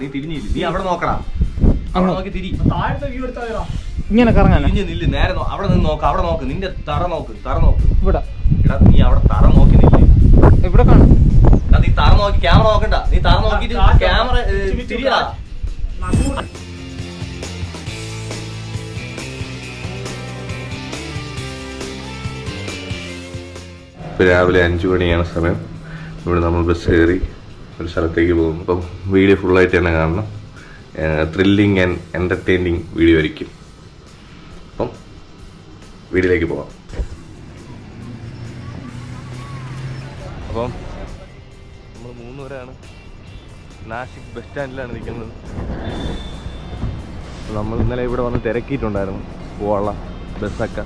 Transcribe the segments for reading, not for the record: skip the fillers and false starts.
നീ തിരിഞ്ഞില്ല, നീ അവിടെ നോക്കടാ, നോക്കി തിരി. ഇങ്ങനെ കറങ്ങാൻ നില്ല്, നേരെ അവിടെ നിന്ന് നോക്ക്, അവിടെ നോക്ക്, നിന്റെ തറ നോക്ക്, ഇവിടെ. എടാ നീ അവിടെ തറ നോക്കി നില്ലേ, ഇവിടെ കാണും. നീ തറ നോക്കി, ക്യാമറ നോക്കണ്ട, നീ തറ നോക്കിട്ട് ക്യാമറ തിരിയടാ. രാവിലെ 5 മണിയാണ് സമയം. ഇവിടെ നമ്മൾ ബസ് കയറി ഒരു സ്ഥലത്തേക്ക് പോകും. അപ്പം വീഡിയോ ഫുള്ളായിട്ട് തന്നെ കാണണം. ത്രില്ലിങ് ആൻഡ് എൻ്റർടൈനിങ് വീഡിയോ ആയിരിക്കും. അപ്പം വീഡിയോയിലേക്ക് പോകാം. അപ്പം നമ്മൾ 3 പേരാണ് നാസിക് ബസ് സ്റ്റാൻഡിലാണ് നിൽക്കുന്നത്. നമ്മൾ ഇന്നലെ ഇവിടെ വന്ന് തിരക്കിയിട്ടുണ്ടായിരുന്നു പോകാനുള്ള ബസ്സൊക്കെ.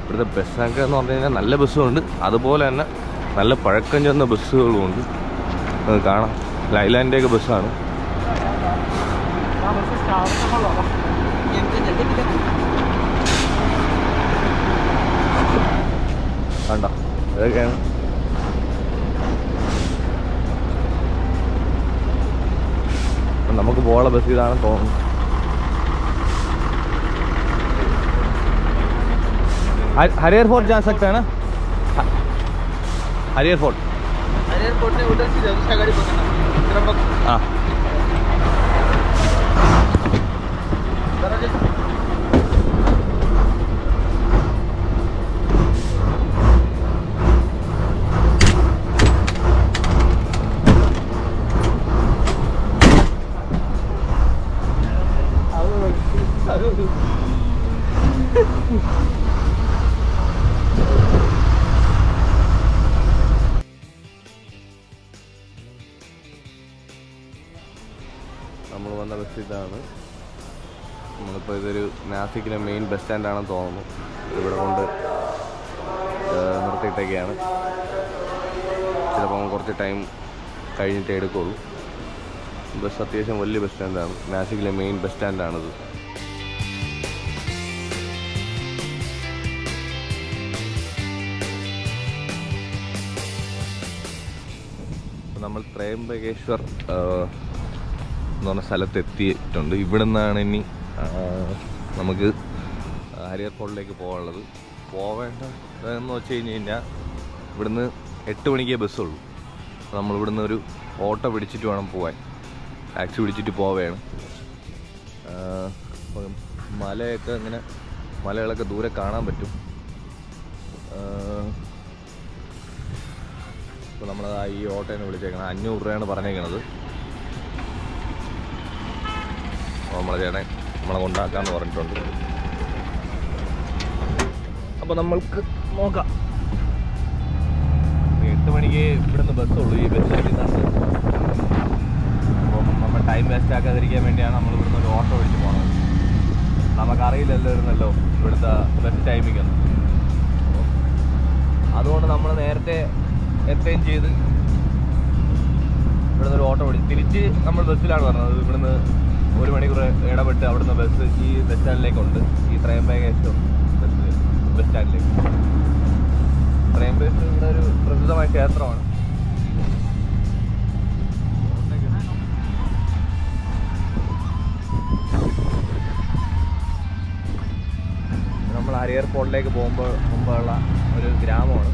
ഇവിടുത്തെ ബസ്സൊക്കെ എന്ന് പറഞ്ഞു കഴിഞ്ഞാൽ നല്ല ബസ്സുമുണ്ട്, അതുപോലെ തന്നെ നല്ല പഴക്കം ചെന്ന ബസ്സുകളുമുണ്ട്. കാണാം, ലൈലാൻഡിൻ്റെയൊക്കെ ബസ്സാണ്. കണ്ടോ, ഇതൊക്കെയാണ്. നമുക്ക് പോകാനുള്ള ബസ് ഇതാണെന്ന് തോന്നുന്നു. हरियर फोर्ट जा सकते हैं ना? हरियर फोर्ट ने उधर से दूसरा गाड़ी पकड़ना. हाँ നമ്മൾ വന്ന ബസ് ഇതാണ്. നമ്മളിപ്പോൾ ഇതൊരു നാസിക്കിലെ മെയിൻ ബസ് സ്റ്റാൻഡാണെന്ന് തോന്നുന്നു. ഇവിടെ കൊണ്ട് നിർത്തിയിട്ടൊക്കെയാണ്. ചിലപ്പോൾ കുറച്ച് ടൈം കഴിഞ്ഞിട്ടേ എടുക്കുള്ളൂ. ബസ് അത്യാവശ്യം വലിയ ബസ് സ്റ്റാൻഡാണ്, നാസിക്കിലെ മെയിൻ ബസ് സ്റ്റാൻഡാണിത്. നമ്മൾ ത്രയംബകേശ്വർ എന്ന് പറഞ്ഞ സ്ഥലത്ത് എത്തിയിട്ടുണ്ട്. ഇവിടെ നിന്നാണ് ഇനി നമുക്ക് ഹരിയർ ഫോർട്ടിലേക്ക് പോകാനുള്ളത്. പോവേണ്ടതെന്ന് വെച്ച് കഴിഞ്ഞാൽ ഇവിടുന്ന് 8 മണിക്കേ ബസ്സുള്ളൂ. നമ്മളിവിടുന്ന് ഒരു ഓട്ടോ പിടിച്ചിട്ട് വേണം പോകാൻ, ടാക്സി പിടിച്ചിട്ട് പോവുകയാണ്. മലയൊക്കെ ഇങ്ങനെ, മലകളൊക്കെ ദൂരെ കാണാൻ പറ്റും. ഇപ്പോൾ നമ്മൾ ഈ ഓട്ടോനെ വിളിച്ചേക്കണം. 500 രൂപയാണ് പറഞ്ഞേക്കണത്. നമ്മളെ ചേട്ടൻ നമ്മളെ കൊണ്ടാക്കാമെന്ന് പറഞ്ഞിട്ടുണ്ട്. അപ്പോൾ നമ്മൾക്ക് നോക്കാം. 8 മണിക്ക് ഇവിടുന്ന് ബസ്സുള്ളൂ ഈ ബസ് സ്റ്റാൻഡിൽ നിന്നാണ്. അപ്പം നമ്മൾ ടൈം വേസ്റ്റ് ആക്കാതിരിക്കാൻ വേണ്ടിയാണ് നമ്മൾ ഇവിടുന്ന് ഒരു ഓട്ടോ വിളിച്ച് പോകുന്നത്. നമുക്കറിയില്ലല്ലോ ഇരുന്നല്ലോ ഇവിടുത്തെ ബസ് ടൈമിങ്ങൊന്നും. അതുകൊണ്ട് നമ്മൾ നേരത്തെ എത്തുകയും ചെയ്ത് ഇവിടുന്ന് ഒരു ഓട്ടോ വിളിച്ച് തിരിച്ച് നമ്മൾ ബസ്സിലാണ് പറഞ്ഞത്. ഇവിടുന്ന് 1 മണിക്കൂർ ഇടപെട്ട് അവിടുന്ന് ബസ് ഈ ബസ് സ്റ്റാൻഡിലേക്കുണ്ട്. ഈ ത്രയംബകേശ്വർ ബസ് സ്റ്റാൻഡിലേക്ക്. ത്രയംബകേശ്വർ ഇവിടെ ഒരു പ്രസിദ്ധമായ ക്ഷേത്രമാണ്. നമ്മൾ ഹരിയർ ഫോർട്ടിലേക്ക് മുമ്പുള്ള ഒരു ഗ്രാമമാണ്.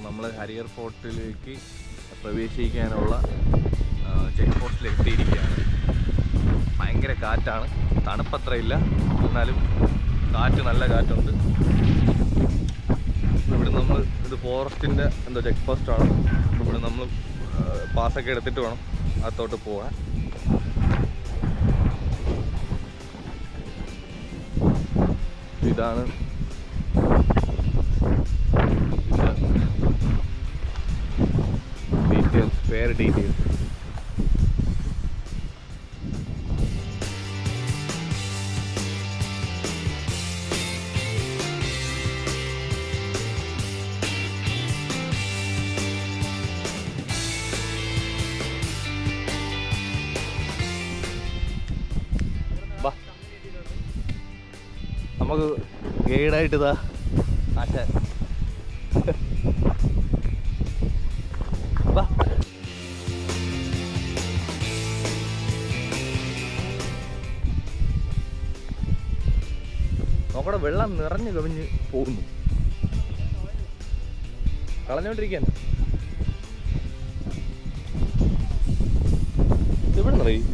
നമ്മൾ ഹരിയർ ഫോർട്ടിലേക്ക് പ്രവേശിക്കാനുള്ള ചെക്ക് പോസ്റ്റിൽ എത്തിയിരിക്കുകയാണ്. ഭയങ്കര കാറ്റാണ്, തണുപ്പത്രയില്ല, എന്നാലും കാറ്റ്, നല്ല കാറ്റുണ്ട്. ഇവിടെ നമ്മൾ ഇത് ഫോറസ്റ്റിൻ്റെ എന്തോ ചെക്ക് പോസ്റ്റാണ്. ഇവിടെ നമ്മൾ പാസ്സൊക്കെ എടുത്തിട്ട് വേണം അകത്തോട്ട് പോകാൻ. ഇതാണ് ട്രീറ്റ് ചെയ്തു. നമുക്ക് ഗൈഡായിട്ട് ഇതാ ആശാൻ. നോക്കടെ വെള്ളം നിറഞ്ഞു കവിഞ്ഞ് പോകുന്നു. കളഞ്ഞോണ്ടിരിക്കാൻ എവിടെ നിറയും?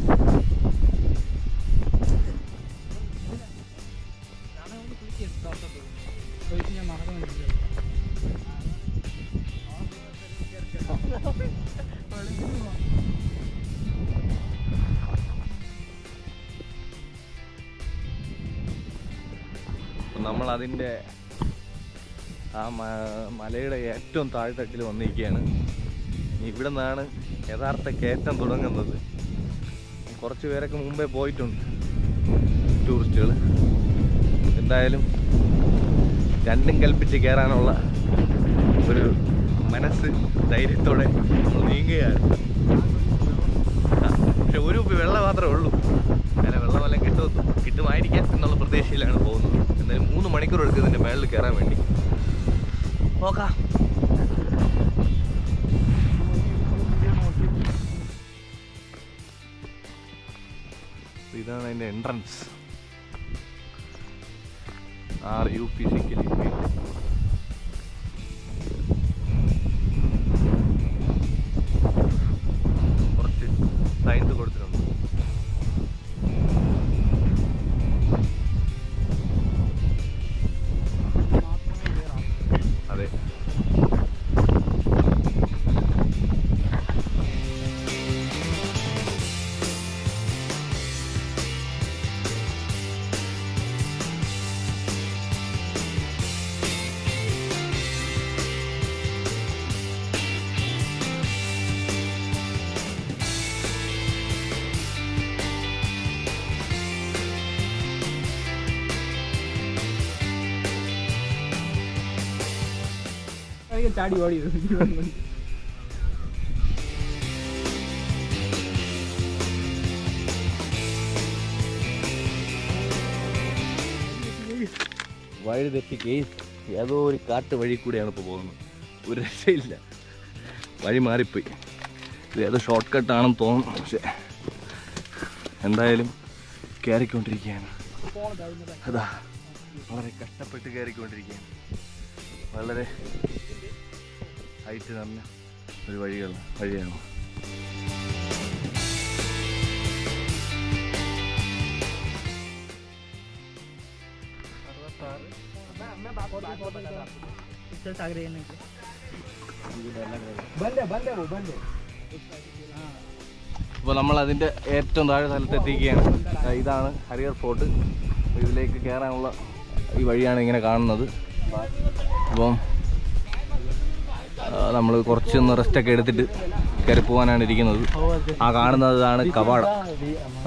നമ്മൾ അതിൻ്റെ ആ മലയുടെ ഏറ്റവും താഴ്ത്തട്ടിൽ വന്നിരിക്കുകയാണ്. ഇവിടെ നിന്നാണ് യഥാർത്ഥ കയറ്റം തുടങ്ങുന്നത്. കുറച്ച് പേരൊക്കെ മുമ്പേ പോയിട്ടുണ്ട് ടൂറിസ്റ്റുകൾ. എന്തായാലും രണ്ടും കൽപ്പിച്ച് കയറാനുള്ള ഒരു മനസ്സ് ധൈര്യത്തോടെ നമ്മൾ നീങ്ങുകയാണ്. പക്ഷെ ഒരു കുപ്പി വെള്ളം മാത്രമേ ഉള്ളൂ. അങ്ങനെ വെള്ളമെല്ലാം കിട്ടുമായിരിക്കാം എന്നുള്ള പ്രതീക്ഷയിലാണ് പോകുന്നത്. എന്തായാലും 3 മണിക്കൂർ എടുക്കും ഇതിൻ്റെ മേളിൽ കയറാൻ വേണ്ടി. നോക്കാം. ഇതാണ് അതിൻ്റെ എൻട്രൻസ്. RUP ഫിസിക്കലി കുറച്ച് സയൻസ് കൊടുത്തിട്ടുണ്ട്. അതെ, ചാടി ഓടി. വഴി തെറ്റി കേസ് ഏതോ ഒരു കാട്ട് വഴി കൂടെയാണ് ഇപ്പോൾ പോകുന്നത്. ഒരു രക്ഷയില്ല, വഴി മാറിപ്പോയി. ഇത് ഏതോ ഷോർട്ട് കട്ടാണെന്ന് തോന്നുന്നു. പക്ഷെ എന്തായാലും കയറിക്കൊണ്ടിരിക്കുകയാണ്. അതാ വളരെ കഷ്ടപ്പെട്ട് കയറിക്കൊണ്ടിരിക്കുകയാണ്. വളരെ ഹൈറ്റ് നിറഞ്ഞ ഒരു വഴിയാണ്. അപ്പോൾ നമ്മൾ അതിൻ്റെ ഏറ്റവും താഴെ സ്ഥലത്തെത്തിക്കുകയാണ്. ഇതാണ് ഹരിഹർ ഫോർട്ട്. ഇതിലേക്ക് കയറാനുള്ള ഈ വഴിയാണ് ഇങ്ങനെ കാണുന്നത്. അപ്പം നമ്മൾ കുറച്ചൊന്ന് റെസ്റ്റൊക്കെ എടുത്തിട്ട് കയറി പോകാനാണ് ഇരിക്കുന്നത്. ആ കാണുന്നതാണ് കവാടം,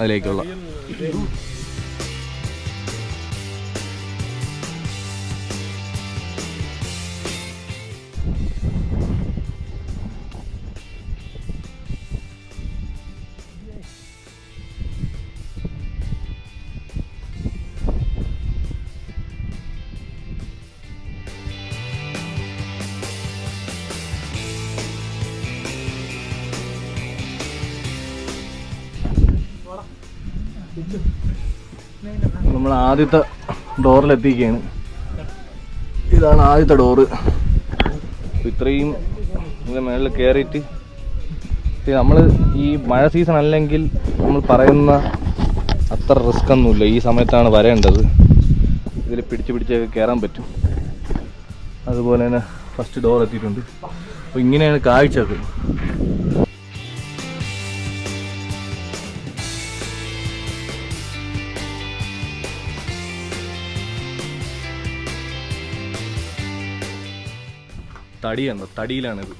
അതിലേക്കുള്ള. നമ്മൾ ആദ്യത്തെ ഡോറിലെത്തിക്കുകയാണ്. ഇതാണ് ആദ്യത്തെ ഡോറ്. ഇത്രയും ഇതിൻ്റെ മേളിൽ കയറിയിട്ട് നമ്മൾ ഈ മഴ സീസൺ അല്ലെങ്കിൽ നമ്മൾ പറയുന്ന അത്ര റിസ്ക് ഒന്നുമില്ല. ഈ സമയത്താണ് വരേണ്ടത്. ഇതിൽ പിടിച്ച് കയറാൻ പറ്റും. അതുപോലെ തന്നെ ഫസ്റ്റ് ഡോർ എത്തിയിട്ടുണ്ട്. അപ്പോൾ ഇങ്ങനെയാണ് കാഴ്ചത്. തടിയാണോ? തടിയിലാണിത്,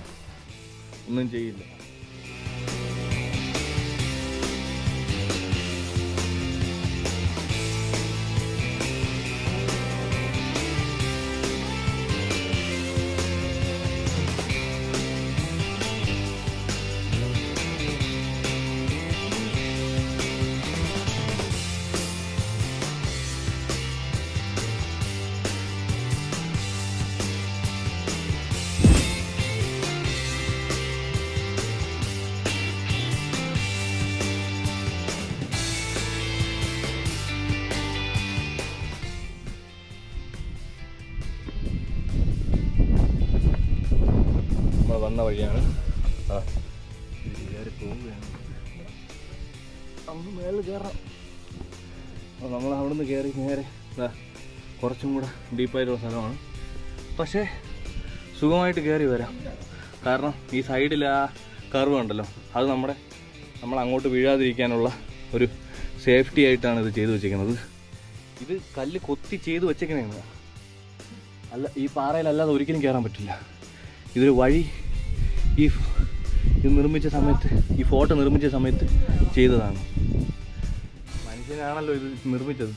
ഒന്നും ചെയ്യില്ല. വന്ന വഴിയാണ്. കയറി പോവുകയാണ്. നമുക്ക് മേളിൽ കയറാം. അപ്പോൾ നമ്മൾ അവിടെ നിന്ന് കയറി നേരെ കുറച്ചും കൂടെ ഡീപ്പായിട്ടുള്ള സ്ഥലമാണ്. പക്ഷേ സുഖമായിട്ട് കയറി വരാം. കാരണം ഈ സൈഡിൽ ആ കർവ് ഉണ്ടല്ലോ, അത് നമ്മൾ അങ്ങോട്ട് വീഴാതിരിക്കാനുള്ള ഒരു സേഫ്റ്റി ആയിട്ടാണ് ഇത് ചെയ്തു വെച്ചിരിക്കുന്നത്. ഇത് കല്ല് കൊത്തി ചെയ്ത് വെച്ചേക്കണേന്ന്. അല്ല, ഈ പാറയിലല്ലാതെ ഒരിക്കലും കയറാൻ പറ്റില്ല. ഇതൊരു വഴി ഇത് നിർമ്മിച്ച സമയത്ത്, ഈ ഫോട്ടോ നിർമ്മിച്ച സമയത്ത് ചെയ്തതാണ്. മനുഷ്യനാണല്ലോ ഇത് നിർമ്മിച്ചത്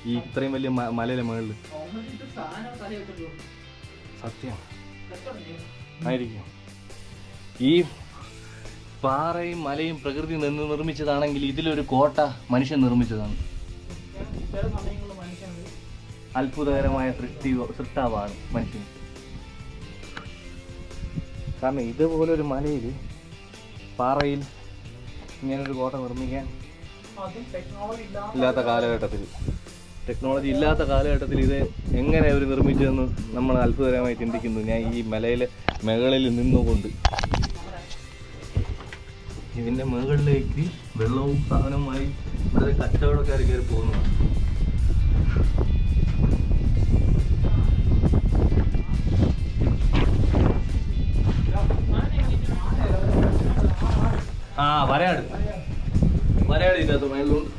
ഈ ഇത്രയും വലിയ മലയിലെ മുകളിൽ. സത്യം ആയിരിക്കും. ഈ പാറയും മലയും പ്രകൃതി നിന്ന് നിർമ്മിച്ചതാണെങ്കിൽ ഇതിലൊരു കോട്ട മനുഷ്യൻ നിർമ്മിച്ചതാണ്. അത്ഭുതകരമായ സൃഷ്ടാവാണ് മനുഷ്യൻ. കാരണം ഇതുപോലൊരു മലയിൽ, പാറയിൽ ഇങ്ങനൊരു കോട്ട നിർമ്മിക്കാൻ ഇല്ലാത്ത കാലഘട്ടത്തിൽ, ടെക്നോളജി ഇല്ലാത്ത കാലഘട്ടത്തിൽ ഇത് എങ്ങനെ അവർ നിർമ്മിച്ചതെന്ന് നമ്മൾ അത്ഭുതകരമായി ചിന്തിക്കുന്നു. ഞാൻ ഈ മലയിലെ മുകളിൽ നിന്നുകൊണ്ട് ഇതിൻ്റെ മുകളിലേക്ക് വെള്ളവും സാധനവുമായി ഇവിടുത്തെ കച്ചവടക്കാർ കയറി പോകുന്നതാണ്. വരയാട് ഇതിനകത്ത് മേളിലുണ്ട്.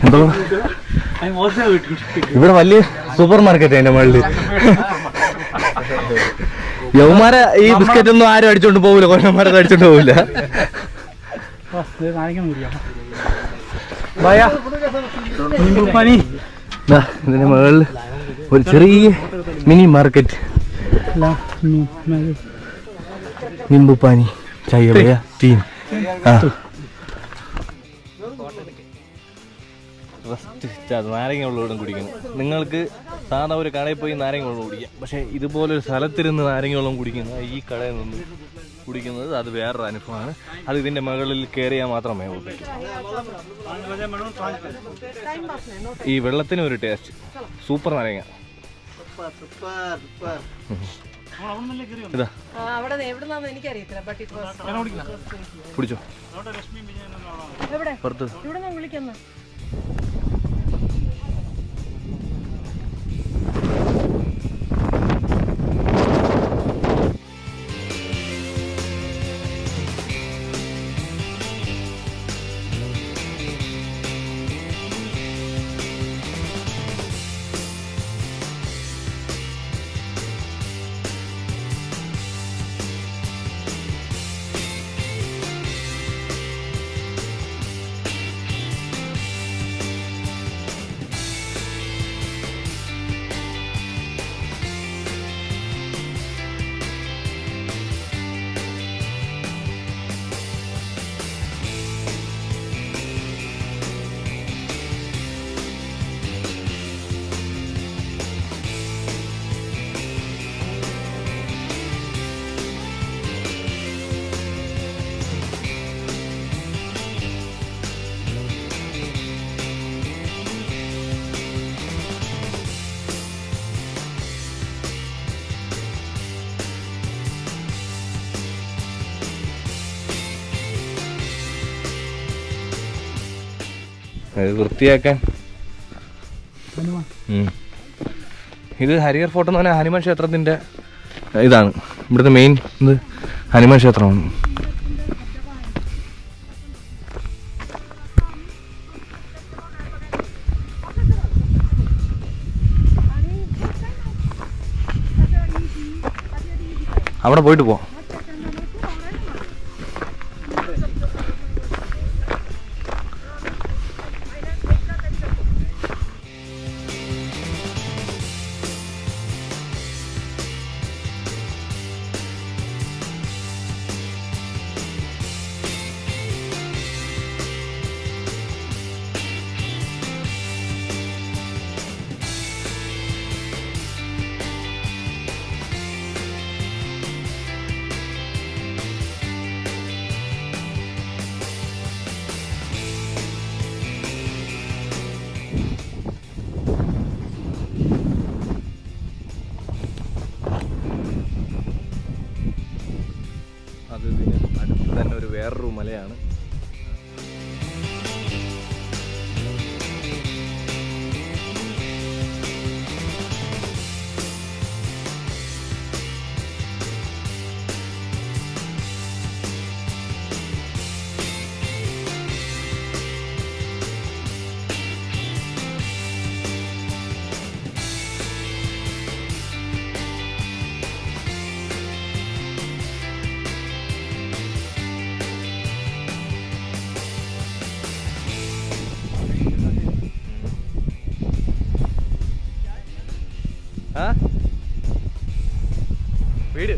എന്തോ ഇവിടെ വലിയ സൂപ്പർ മാർക്കറ്റ് അതിന്റെ മുകളിൽ. യവന്മാരെ ഈ ബിസ്ക്കറ്റ് ഒന്നും ആരും അടിച്ചോണ്ട് പോകില്ല, കൊല്ലന്മാരൊക്കെ അടിച്ചോണ്ട് പോകില്ല. ഇതിന്റെ മുകളിൽ ഒരു ചെറിയ മിനി മാർക്കറ്റ്. നിമ്പു പാനി ചായ ഭയ തീൻ. നാരങ്ങ വെള്ളം കുടിക്കണം. നിങ്ങൾക്ക് സാധാ ഒരു കടയിൽ പോയി നാരങ്ങ വെള്ളം കുടിക്കാം. പക്ഷേ ഇതുപോലൊരു സ്ഥലത്തിരുന്ന് നാരങ്ങ വെള്ളം കുടിക്കുന്നത്, ഈ കടയിൽ നിന്ന് കുടിക്കുന്നത്, അത് വേറൊരു അനുഭവമാണ്. അത് ഇതിന്റെ മുകളിൽ കയറിയാൽ മാത്രമേ ഉള്ളൂ. ഈ വെള്ളത്തിന് ഒരു ടേസ്റ്റ്. സൂപ്പർ നാരങ്ങ. ഇതാ കുടിച്ചോ. പുറത്ത് വൃത്തിയാക്കാൻ. ഇത് ഹരിഹർ ഫോർട്ട് എന്ന് പറഞ്ഞാൽ ഹനുമാൻ ക്ഷേത്രത്തിൻ്റെ ഇതാണ്. ഇവിടുത്തെ മെയിൻ ഇത് ഹനുമാൻ ക്ഷേത്രമാണ്. അവിടെ പോയിട്ട് പോവാം. വേറൊരു മലയാണ്. വീട്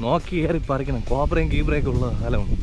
നോക്കി കയറി പറിക്കണം. കോബ്രയും കീബ്രയൊക്കെ ഉള്ള സ്ഥലമാണ്.